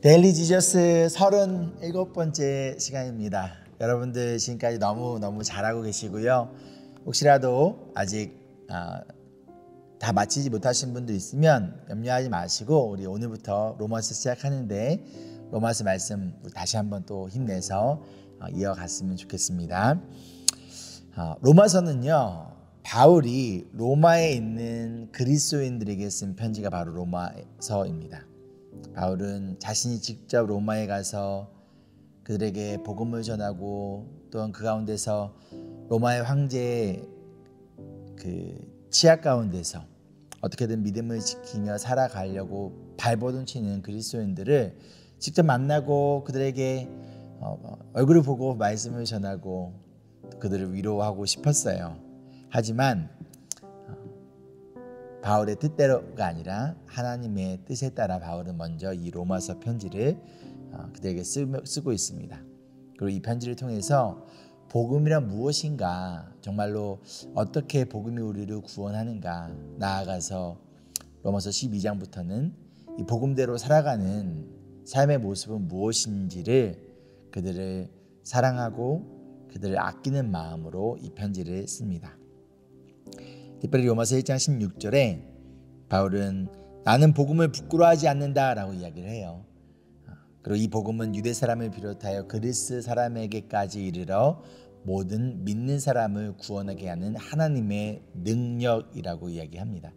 데일리 지저스 37번째 시간입니다. 여러분들 지금까지 너무 잘하고 계시고요. 혹시라도 아직 다 마치지 못하신 분도 있으면 염려하지 마시고 우리 오늘부터 로마서 시작하는데 로마서 말씀 다시 한번 또 힘내서 이어갔으면 좋겠습니다. 로마서는요, 바울이 로마에 있는 그리스도인들에게 쓴 편지가 바로 로마서입니다. 바울은 자신이 직접 로마에 가서 그들에게 복음을 전하고 또한 그 가운데서 로마의 황제의 그 치하 가운데서 어떻게든 믿음을 지키며 살아가려고 발버둥치는 그리스도인들을 직접 만나고 그들에게 얼굴을 보고 말씀을 전하고 그들을 위로하고 싶었어요. 하지만 바울의 뜻대로가 아니라 하나님의 뜻에 따라 바울은 먼저 이 로마서 편지를 그들에게 쓰고 있습니다. 그리고 이 편지를 통해서 복음이란 무엇인가, 정말로 어떻게 복음이 우리를 구원하는가, 나아가서 로마서 12장부터는 이 복음대로 살아가는 삶의 모습은 무엇인지를 그들을 사랑하고 그들을 아끼는 마음으로 이 편지를 씁니다. 특별히 로마서 1장 16절에 바울은 나는 복음을 부끄러워하지 않는다라고 이야기를 해요. 그리고 이 복음은 유대 사람을 비롯하여 그리스 사람에게까지 이르러 모든 믿는 사람을 구원하게 하는 하나님의 능력이라고 이야기합니다.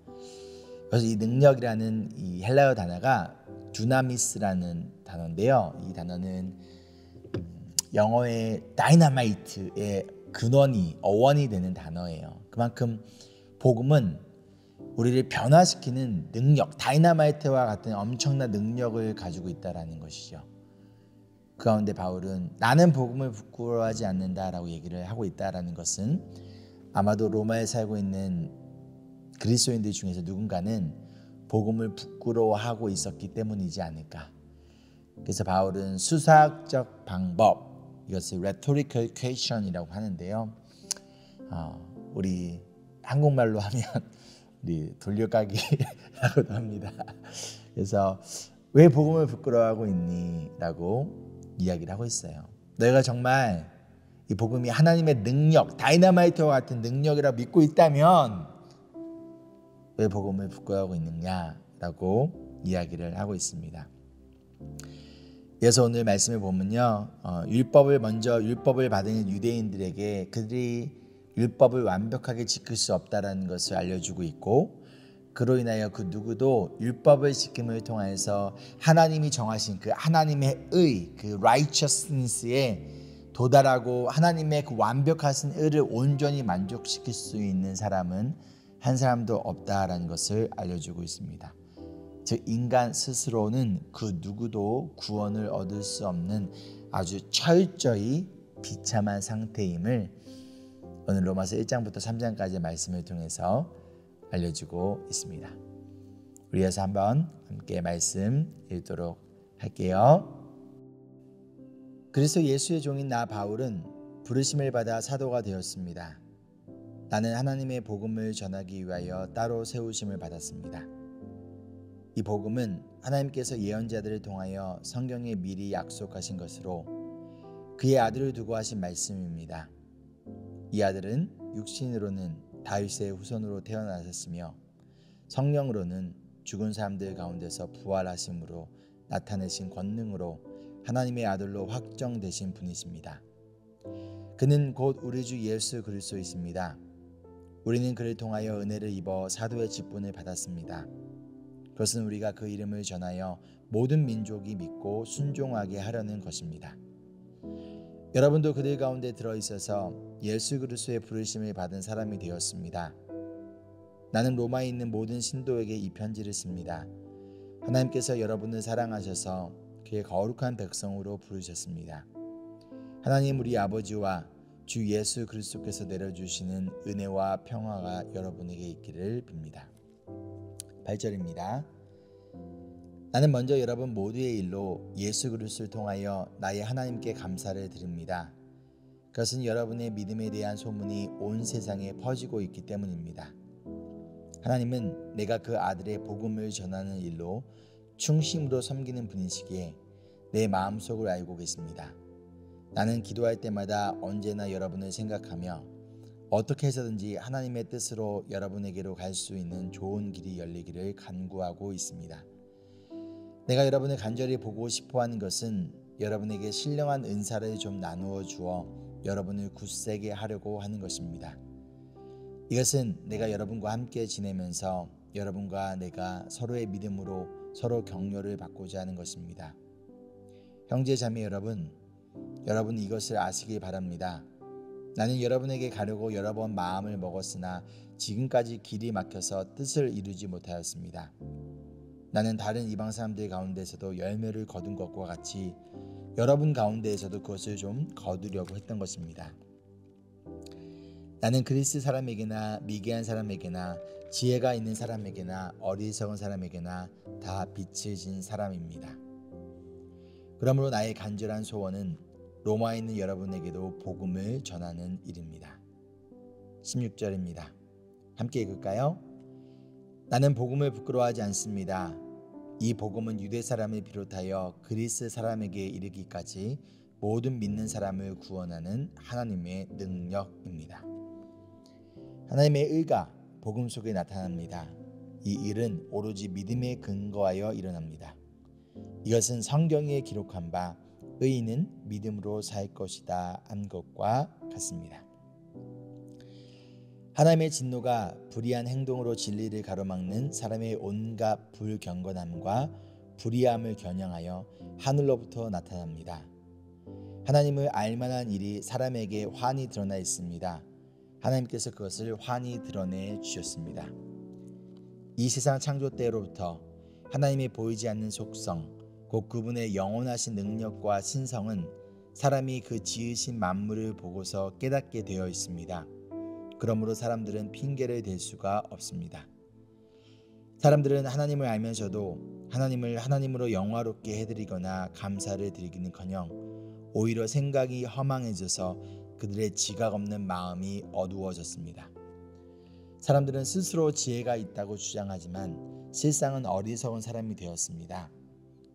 그래서 이 능력이라는 이 헬라어 단어가 두나미스라는 단어인데요. 이 단어는 영어의 다이너마이트의 어원이 되는 단어예요. 그만큼 복음은 우리를 변화시키는 능력, 다이너마이트와 같은 엄청난 능력을 가지고 있다는 것이죠. 그 가운데 바울은 나는 복음을 부끄러워하지 않는다라고 얘기를 하고 있다는 것은 아마도 로마에 살고 있는 그리스도인들 중에서 누군가는 복음을 부끄러워하고 있었기 때문이지 않을까. 그래서 바울은 수사학적 방법, 이것을 rhetorical question이라고 하는데요. 우리 한국말로 하면 우리 돌려가기라고도 합니다. 그래서 왜 복음을 부끄러워하고 있니? 라고 이야기를 하고 있어요. 너희가 정말 이 복음이 하나님의 능력, 다이너마이트와 같은 능력이라고 믿고 있다면 왜 복음을 부끄러워하고 있느냐라고 이야기를 하고 있습니다. 그래서 오늘 말씀을 보면요, 율법을 받은 유대인들에게 그들이 율법을 완벽하게 지킬 수 없다는 것을 알려주고 있고, 그로 인하여 그 누구도 율법을 지킴을 통해서 하나님이 정하신 그 하나님의 의, 그 righteousness에 도달하고 하나님의 그 완벽하신 의를 온전히 만족시킬 수 있는 사람은 한 사람도 없다라는 것을 알려주고 있습니다. 즉 인간 스스로는 그 누구도 구원을 얻을 수 없는 아주 철저히 비참한 상태임을 오늘 로마서 1장부터 3장까지의 말씀을 통해서 알려주고 있습니다. 우리에서 한번 함께 말씀 읽도록 할게요. 그리스도 예수의 종인 나 바울은 부르심을 받아 사도가 되었습니다. 나는 하나님의 복음을 전하기 위하여 따로 세우심을 받았습니다. 이 복음은 하나님께서 예언자들을 통하여 성경에 미리 약속하신 것으로 그의 아들을 두고 하신 말씀입니다. 이 아들은 육신으로는 다윗의 후손으로 태어나셨으며 성령으로는 죽은 사람들 가운데서 부활하심으로 나타내신 권능으로 하나님의 아들로 확정되신 분이십니다. 그는 곧 우리 주 예수 그리스도이십니다. 우리는 그를 통하여 은혜를 입어 사도의 직분을 받았습니다. 그것은 우리가 그 이름을 전하여 모든 민족이 믿고 순종하게 하려는 것입니다. 여러분도 그들 가운데 들어있어서 예수 그리스도의 부르심을 받은 사람이 되었습니다. 나는 로마에 있는 모든 신도에게 이 편지를 씁니다. 하나님께서 여러분을 사랑하셔서 그의 거룩한 백성으로 부르셨습니다. 하나님 우리 아버지와 주 예수 그리스도께서 내려주시는 은혜와 평화가 여러분에게 있기를 빕니다. 8절입니다. 나는 먼저 여러분 모두의 일로 예수 그리스도를 통하여 나의 하나님께 감사를 드립니다. 그것은 여러분의 믿음에 대한 소문이 온 세상에 퍼지고 있기 때문입니다. 하나님은 내가 그 아들의 복음을 전하는 일로 충심으로 섬기는 분이시기에 내 마음속을 알고 계십니다. 나는 기도할 때마다 언제나 여러분을 생각하며 어떻게 해서든지 하나님의 뜻으로 여러분에게로 갈 수 있는 좋은 길이 열리기를 간구하고 있습니다. 내가 여러분을 간절히 보고 싶어하는 것은 여러분에게 신령한 은사를 좀 나누어 주어 여러분을 굳세게 하려고 하는 것입니다. 이것은 내가 여러분과 함께 지내면서 여러분과 내가 서로의 믿음으로 서로 격려를 받고자 하는 것입니다. 형제 자매 여러분, 여러분이 이것을 아시길 바랍니다. 나는 여러분에게 가려고 여러 번 마음을 먹었으나 지금까지 길이 막혀서 뜻을 이루지 못하였습니다. 나는 다른 이방 사람들 가운데서도 열매를 거둔 것과 같이 여러분 가운데에서도 그것을 좀 거두려고 했던 것입니다. 나는 그리스 사람에게나 미개한 사람에게나 지혜가 있는 사람에게나 어리석은 사람에게나 다 빛을 진 사람입니다. 그러므로 나의 간절한 소원은 로마에 있는 여러분에게도 복음을 전하는 일입니다. 16절입니다. 함께 읽을까요? 나는 복음을 부끄러워하지 않습니다. 이 복음은 유대 사람을 비롯하여 그리스 사람에게 이르기까지 모든 믿는 사람을 구원하는 하나님의 능력입니다. 하나님의 의가 복음 속에 나타납니다. 이 일은 오로지 믿음에 근거하여 일어납니다. 이것은 성경에 기록한 바 의인은 믿음으로 살 것이다 한 것과 같습니다. 하나님의 진노가 불의한 행동으로 진리를 가로막는 사람의 온갖 불경건함과 불의함을 겨냥하여 하늘로부터 나타납니다. 하나님을 알만한 일이 사람에게 환히 드러나 있습니다. 하나님께서 그것을 환히 드러내 주셨습니다. 이 세상 창조 때로부터 하나님의 보이지 않는 속성, 곧 그분의 영원하신 능력과 신성은 사람이 그 지으신 만물을 보고서 깨닫게 되어 있습니다. 그러므로 사람들은 핑계를 댈 수가 없습니다. 사람들은 하나님을 알면서도 하나님을 하나님으로 영화롭게 해드리거나 감사를 드리기는커녕 오히려 생각이 허망해져서 그들의 지각 없는 마음이 어두워졌습니다. 사람들은 스스로 지혜가 있다고 주장하지만 실상은 어리석은 사람이 되었습니다.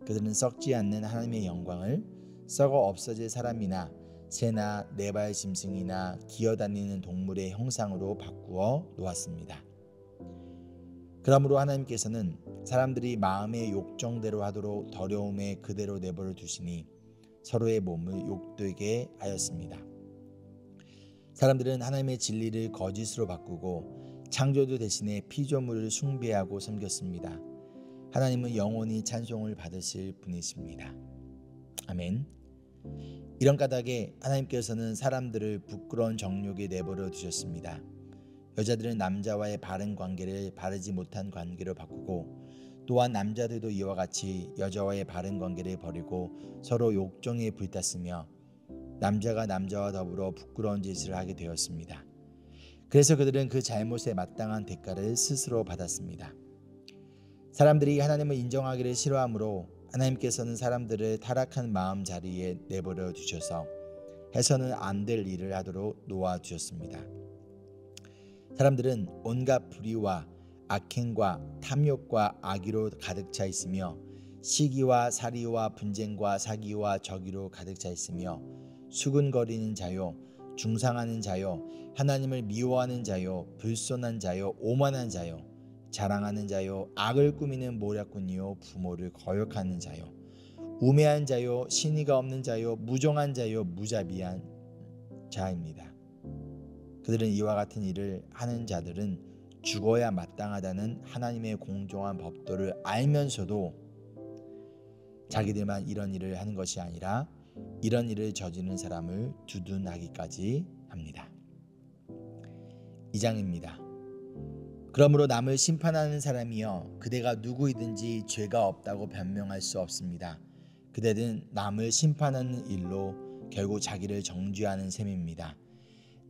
그들은 썩지 않는 하나님의 영광을 썩어 없어질 사람이나 새나 네발 짐승이나 기어다니는 동물의 형상으로 바꾸어 놓았습니다. 그러므로 하나님께서는 사람들이 마음의 욕정대로 하도록 더러움에 그대로 내버려 두시니 서로의 몸을 욕되게 하였습니다. 사람들은 하나님의 진리를 거짓으로 바꾸고 창조주 대신에 피조물을 숭배하고 섬겼습니다. 하나님은 영원히 찬송을 받으실 분이십니다. 아멘. 이런 까닭에 하나님께서는 사람들을 부끄러운 정욕에 내버려 두셨습니다. 여자들은 남자와의 바른 관계를 바르지 못한 관계로 바꾸고 또한 남자들도 이와 같이 여자와의 바른 관계를 버리고 서로 욕정에 불탔으며 남자가 남자와 더불어 부끄러운 짓을 하게 되었습니다. 그래서 그들은 그 잘못에 마땅한 대가를 스스로 받았습니다. 사람들이 하나님을 인정하기를 싫어하므로 하나님께서는 사람들을 타락한 마음 자리에 내버려 두셔서 해서는 안 될 일을 하도록 놓아주셨습니다. 사람들은 온갖 불의와 악행과 탐욕과 악의로 가득 차 있으며 시기와 살이와 분쟁과 사기와 저기로 가득 차 있으며 수군거리는 자요, 중상하는 자요, 하나님을 미워하는 자요, 불손한 자요, 오만한 자요, 자랑하는 자요, 악을 꾸미는 모략꾼이요, 부모를 거역하는 자요, 우매한 자요, 신의가 없는 자요, 무정한 자요, 무자비한 자입니다. 그들은 이와 같은 일을 하는 자들은 죽어야 마땅하다는 하나님의 공정한 법도를 알면서도 자기들만 이런 일을 하는 것이 아니라 이런 일을 저지르는 사람을 두둔하기까지 합니다. 2장입니다. 그러므로 남을 심판하는 사람이여 그대가 누구이든지 죄가 없다고 변명할 수 없습니다. 그대는 남을 심판하는 일로 결국 자기를 정죄하는 셈입니다.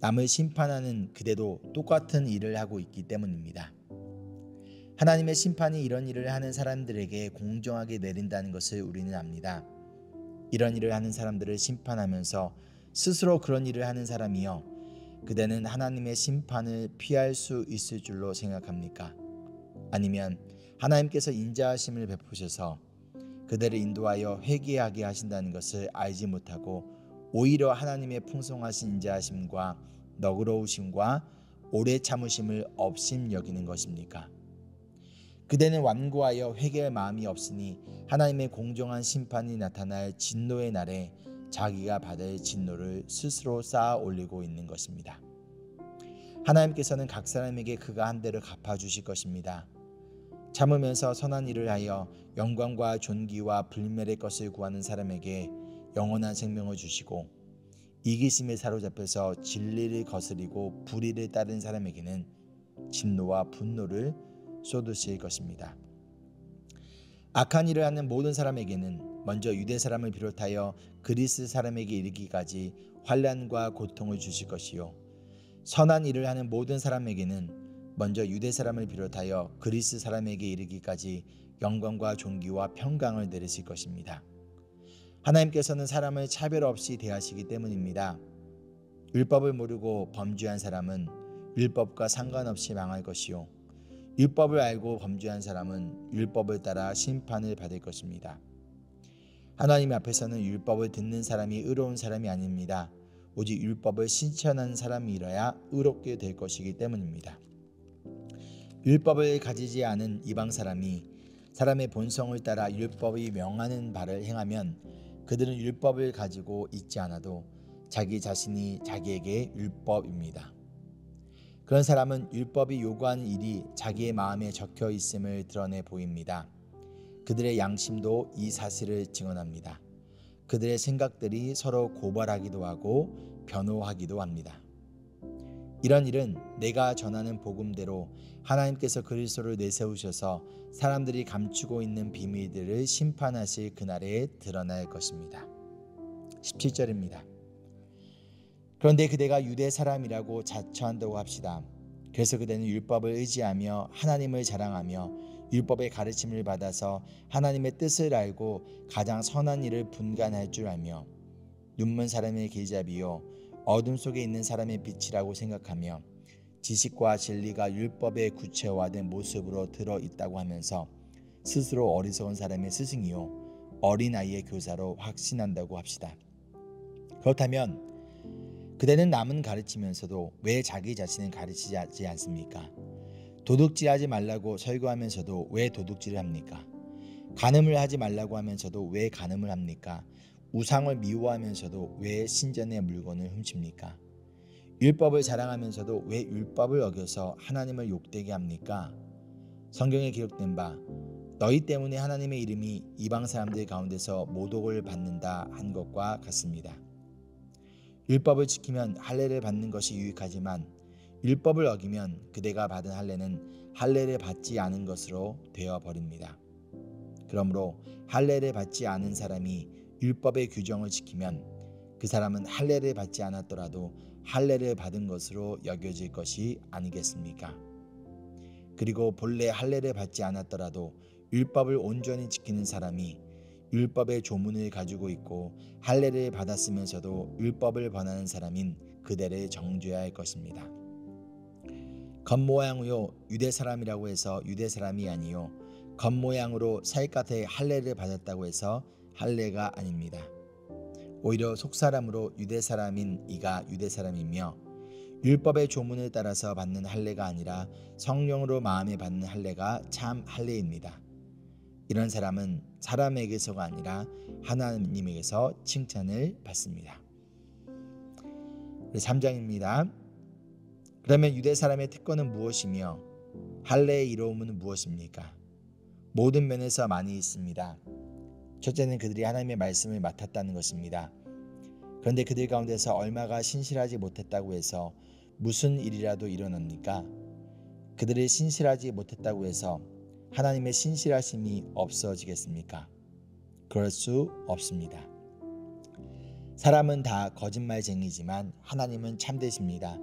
남을 심판하는 그대도 똑같은 일을 하고 있기 때문입니다. 하나님의 심판이 이런 일을 하는 사람들에게 공정하게 내린다는 것을 우리는 압니다. 이런 일을 하는 사람들을 심판하면서 스스로 그런 일을 하는 사람이여 그대는 하나님의 심판을 피할 수 있을 줄로 생각합니까? 아니면 하나님께서 인자하심을 베푸셔서 그들을 인도하여 회개하게 하신다는 것을 알지 못하고 오히려 하나님의 풍성하신 인자하심과 너그러우심과 오래 참으심을 업심 여기는 것입니까? 그대는 완고하여 회개할 마음이 없으니 하나님의 공정한 심판이 나타날 진노의 날에 자기가 받을 진노를 스스로 쌓아 올리고 있는 것입니다. 하나님께서는 각 사람에게 그가 한 대로 갚아주실 것입니다. 참으면서 선한 일을 하여 영광과 존귀와 불멸의 것을 구하는 사람에게 영원한 생명을 주시고 이기심에 사로잡혀서 진리를 거스리고 불의를 따른 사람에게는 진노와 분노를 쏟으실 것입니다. 악한 일을 하는 모든 사람에게는 먼저 유대 사람을 비롯하여 그리스 사람에게 이르기까지 환난과 고통을 주실 것이요 선한 일을 하는 모든 사람에게는 먼저 유대 사람을 비롯하여 그리스 사람에게 이르기까지 영광과 존귀와 평강을 내리실 것입니다. 하나님께서는 사람을 차별 없이 대하시기 때문입니다. 율법을 모르고 범죄한 사람은 율법과 상관없이 망할 것이요 율법을 알고 범죄한 사람은 율법을 따라 심판을 받을 것입니다. 하나님 앞에서는 율법을 듣는 사람이 의로운 사람이 아닙니다. 오직 율법을 실천하는 사람이라야 의롭게 될 것이기 때문입니다. 율법을 가지지 않은 이방 사람이 사람의 본성을 따라 율법이 명하는 바를 행하면 그들은 율법을 가지고 있지 않아도 자기 자신이 자기에게 율법입니다. 그런 사람은 율법이 요구하는 일이 자기의 마음에 적혀 있음을 드러내 보입니다. 그들의 양심도 이 사실을 증언합니다. 그들의 생각들이 서로 고발하기도 하고 변호하기도 합니다. 이런 일은 내가 전하는 복음대로 하나님께서 그리스도를 내세우셔서 사람들이 감추고 있는 비밀들을 심판하실 그날에 드러날 것입니다. 17절입니다. 그런데 그대가 유대 사람이라고 자처한다고 합시다. 그래서 그대는 율법을 의지하며 하나님을 자랑하며 율법의 가르침을 받아서 하나님의 뜻을 알고 가장 선한 일을 분간할 줄 알며 눈먼 사람의 길잡이요 어둠 속에 있는 사람의 빛이라고 생각하며 지식과 진리가 율법의 구체화된 모습으로 들어있다고 하면서 스스로 어리석은 사람의 스승이요 어린아이의 교사로 확신한다고 합시다. 그렇다면 그대는 남은 가르치면서도 왜 자기 자신을 가르치지 않습니까? 도둑질하지 말라고 설교하면서도 왜 도둑질을 합니까? 간음을 하지 말라고 하면서도 왜 간음을 합니까? 우상을 미워하면서도 왜 신전의 물건을 훔칩니까? 율법을 자랑하면서도 왜 율법을 어겨서 하나님을 욕되게 합니까? 성경에 기록된 바 너희 때문에 하나님의 이름이 이방 사람들 가운데서 모독을 받는다 한 것과 같습니다. 율법을 지키면 할례를 받는 것이 유익하지만 율법을 어기면 그대가 받은 할례는 할례를 받지 않은 것으로 되어버립니다. 그러므로 할례를 받지 않은 사람이 율법의 규정을 지키면 그 사람은 할례를 받지 않았더라도 할례를 받은 것으로 여겨질 것이 아니겠습니까? 그리고 본래 할례를 받지 않았더라도 율법을 온전히 지키는 사람이 율법의 조문을 가지고 있고 할례를 받았으면서도 율법을 번하는 사람인 그대를 정죄해야 할 것입니다. 겉모양으로 유대 사람이라고 해서 유대 사람이 아니요 겉모양으로 살갗에 할례를 받았다고 해서 할례가 아닙니다. 오히려 속사람으로 유대 사람인 이가 유대 사람이며 율법의 조문을 따라서 받는 할례가 아니라 성령으로 마음에 받는 할례가 참 할례입니다. 이런 사람은 사람에게서가 아니라 하나님에게서 칭찬을 받습니다. 3장입니다. 그러면 유대 사람의 특권은 무엇이며 할례의 이로움은 무엇입니까? 모든 면에서 많이 있습니다. 첫째는 그들이 하나님의 말씀을 맡았다는 것입니다. 그런데 그들 가운데서 얼마가 신실하지 못했다고 해서 무슨 일이라도 일어납니까? 그들이 신실하지 못했다고 해서 하나님의 신실하심이 없어지겠습니까? 그럴 수 없습니다. 사람은 다 거짓말쟁이지만 하나님은 참되십니다.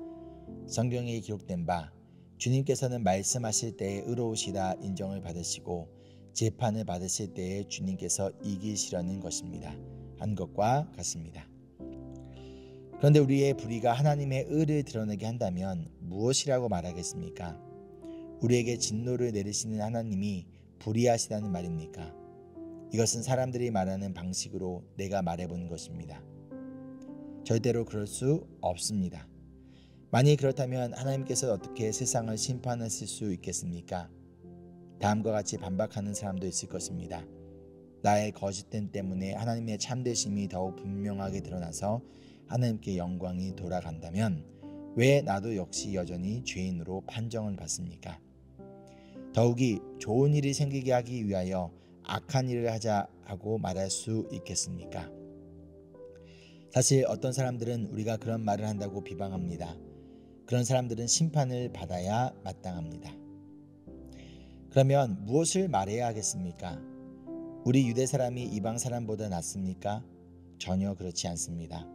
성경에 기록된 바 주님께서는 말씀하실 때에 의로우시다 인정을 받으시고 재판을 받으실 때에 주님께서 이기시려는 것입니다. 한 것과 같습니다. 그런데 우리의 불의가 하나님의 의를 드러내게 한다면 무엇이라고 말하겠습니까? 우리에게 진노를 내리시는 하나님이 불의하시다는 말입니까? 이것은 사람들이 말하는 방식으로 내가 말해본 것입니다. 절대로 그럴 수 없습니다. 만약 그렇다면 하나님께서 어떻게 세상을 심판하실 수 있겠습니까? 다음과 같이 반박하는 사람도 있을 것입니다. 나의 거짓됨 때문에 하나님의 참되심이 더욱 분명하게 드러나서 하나님께 영광이 돌아간다면 왜 나도 역시 여전히 죄인으로 판정을 받습니까? 더욱이 좋은 일이 생기게 하기 위하여 악한 일을 하자 하고 말할 수 있겠습니까? 사실 어떤 사람들은 우리가 그런 말을 한다고 비방합니다. 그런 사람들은 심판을 받아야 마땅합니다. 그러면 무엇을 말해야 하겠습니까? 우리 유대 사람이 이방 사람보다 낫습니까? 전혀 그렇지 않습니다.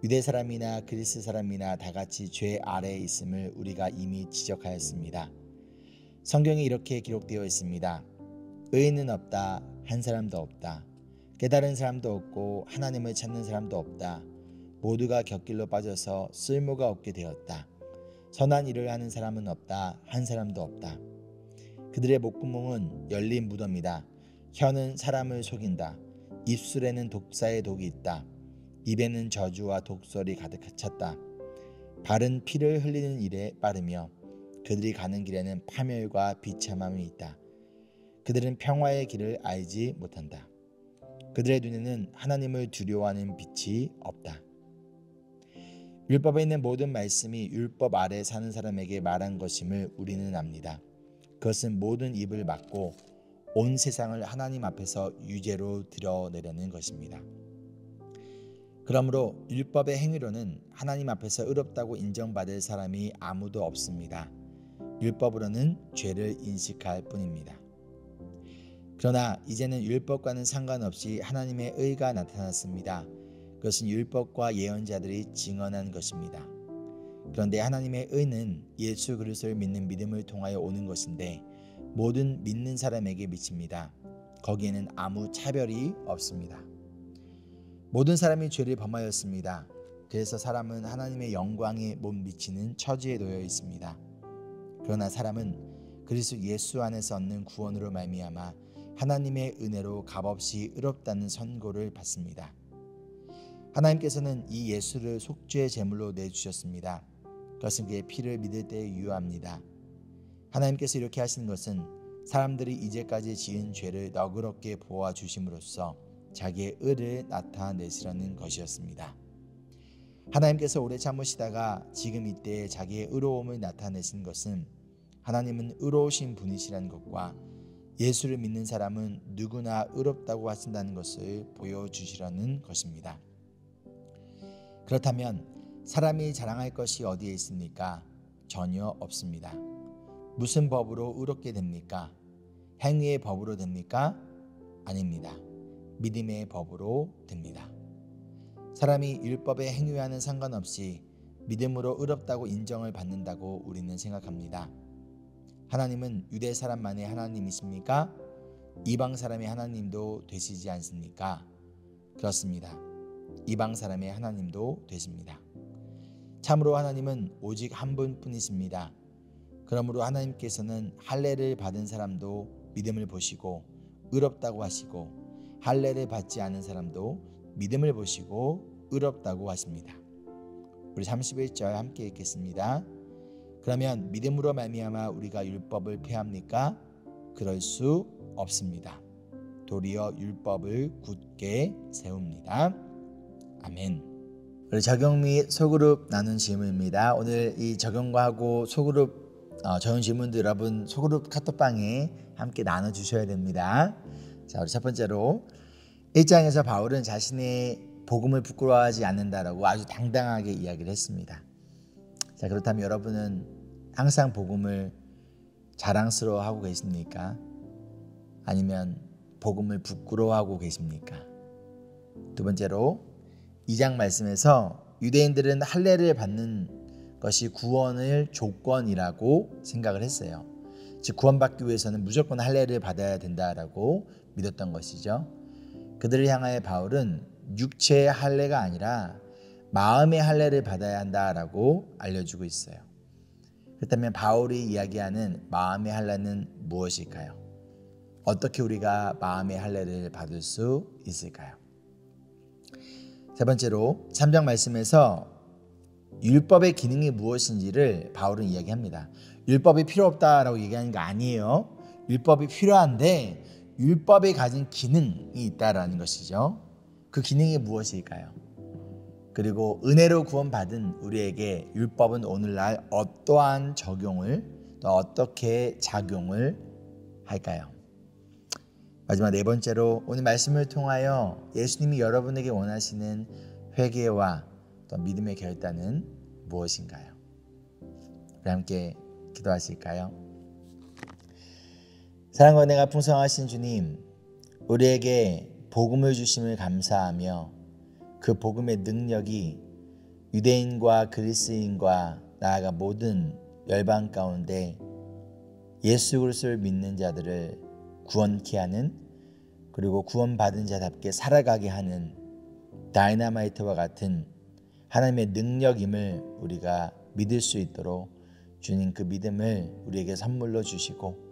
유대 사람이나 그리스 사람이나 다 같이 죄 아래에 있음을 우리가 이미 지적하였습니다. 성경에 이렇게 기록되어 있습니다. 의인은 없다, 한 사람도 없다. 깨달은 사람도 없고 하나님을 찾는 사람도 없다. 모두가 곁길로 빠져서 쓸모가 없게 되었다. 선한 일을 하는 사람은 없다, 한 사람도 없다. 그들의 목구멍은 열린 무덤이다. 혀는 사람을 속인다. 입술에는 독사의 독이 있다. 입에는 저주와 독설이 가득 찼다. 발은 피를 흘리는 일에 빠르며 그들이 가는 길에는 파멸과 비참함이 있다. 그들은 평화의 길을 알지 못한다. 그들의 눈에는 하나님을 두려워하는 빛이 없다. 율법에 있는 모든 말씀이 율법 아래 사는 사람에게 말한 것임을 우리는 압니다. 그것은 모든 입을 막고 온 세상을 하나님 앞에서 유죄로 드러내려는 것입니다. 그러므로 율법의 행위로는 하나님 앞에서 의롭다고 인정받을 사람이 아무도 없습니다. 율법으로는 죄를 인식할 뿐입니다. 그러나 이제는 율법과는 상관없이 하나님의 의가 나타났습니다. 그것은 율법과 예언자들이 증언한 것입니다. 그런데 하나님의 의는 예수 그리스도를 믿는 믿음을 통하여 오는 것인데 모든 믿는 사람에게 미칩니다. 거기에는 아무 차별이 없습니다. 모든 사람이 죄를 범하였습니다. 그래서 사람은 하나님의 영광에 못 미치는 처지에 놓여 있습니다. 그러나 사람은 그리스도 예수 안에서 얻는 구원으로 말미암아 하나님의 은혜로 값없이 의롭다는 선고를 받습니다. 하나님께서는 이 예수를 속죄의 제물로 내주셨습니다. 그것은 그의 피를 믿을 때에 유효합니다. 하나님께서 이렇게 하시는 것은 사람들이 이제까지 지은 죄를 너그럽게 보아 주심으로써 자기의 의를 나타내시려는 것이었습니다. 하나님께서 오래 참으시다가 지금 이때에 자기의 의로움을 나타내신 것은 하나님은 의로우신 분이시라는 것과 예수를 믿는 사람은 누구나 의롭다고 하신다는 것을 보여주시려는 것입니다. 그렇다면 사람이 자랑할 것이 어디에 있습니까? 전혀 없습니다. 무슨 법으로 의롭게 됩니까? 행위의 법으로 됩니까? 아닙니다. 믿음의 법으로 됩니다. 사람이 율법의 행위와는 상관없이 믿음으로 의롭다고 인정을 받는다고 우리는 생각합니다. 하나님은 유대 사람만의 하나님이십니까? 이방 사람의 하나님도 되시지 않습니까? 그렇습니다. 이방 사람의 하나님도 되십니다. 참으로 하나님은 오직 한 분뿐이십니다. 그러므로 하나님께서는 할례를 받은 사람도 믿음을 보시고 의롭다고 하시고 할례를 받지 않은 사람도 믿음을 보시고 의롭다고 하십니다. 우리 31절 함께 읽겠습니다. 그러면 믿음으로 말미암아 우리가 율법을 폐합니까? 그럴 수 없습니다. 도리어 율법을 굳게 세웁니다. 아멘. 우리 적용 및 소그룹 나눈 질문입니다. 오늘 이 적용과 하고 소그룹 적용 질문도 여러분 소그룹 카톡방에 함께 나눠주셔야 됩니다. 자, 우리 첫 번째로 1장에서 바울은 자신의 복음을 부끄러워하지 않는다라고 아주 당당하게 이야기를 했습니다. 자, 그렇다면 여러분은 항상 복음을 자랑스러워하고 계십니까? 아니면 복음을 부끄러워하고 계십니까? 두 번째로 2장 말씀에서 유대인들은 할례를 받는 것이 구원의 조건이라고 생각을 했어요. 즉 구원받기 위해서는 무조건 할례를 받아야 된다라고 믿었던 것이죠. 그들을 향하여 바울은 육체의 할례가 아니라 마음의 할례를 받아야 한다라고 알려주고 있어요. 그렇다면 바울이 이야기하는 마음의 할례는 무엇일까요? 어떻게 우리가 마음의 할례를 받을 수 있을까요? 세 번째로 3장 말씀에서 율법의 기능이 무엇인지를 바울은 이야기합니다. 율법이 필요 없다라고 얘기하는 거 아니에요. 율법이 필요한데 율법이 가진 기능이 있다라는 것이죠. 그 기능이 무엇일까요? 그리고 은혜로 구원받은 우리에게 율법은 오늘날 어떠한 적용을 또 어떻게 작용을 할까요? 마지막 네 번째로 오늘 말씀을 통하여 예수님이 여러분에게 원하시는 회개와 또 믿음의 결단은 무엇인가요? 우리 함께 기도하실까요? 사랑과 은혜가 풍성하신 주님, 우리에게 복음을 주심을 감사하며 그 복음의 능력이 유대인과 그리스인과 나아가 모든 열방 가운데 예수 그리스도를 믿는 자들을 구원케 하는, 그리고 구원받은 자답게 살아가게 하는 다이너마이트와 같은 하나님의 능력임을 우리가 믿을 수 있도록 주님 그 믿음을 우리에게 선물로 주시고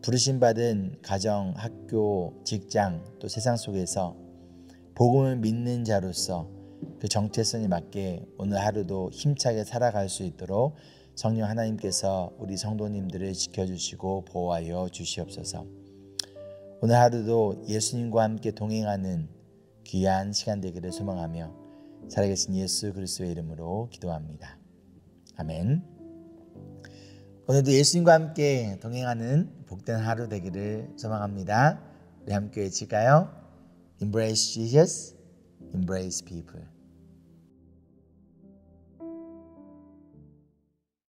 부르심받은 가정, 학교, 직장 또 세상 속에서 복음을 믿는 자로서 그 정체성에 맞게 오늘 하루도 힘차게 살아갈 수 있도록 성령 하나님께서 우리 성도님들을 지켜주시고 보호하여 주시옵소서. 오늘 하루도 예수님과 함께 동행하는 귀한 시간 되기를 소망하며 살아계신 예수 그리스도의 이름으로 기도합니다. 아멘. 오늘도 예수님과 함께 동행하는 복된 하루 되기를 소망합니다. 우리 함께 외칠까요? Embrace Jesus, embrace people.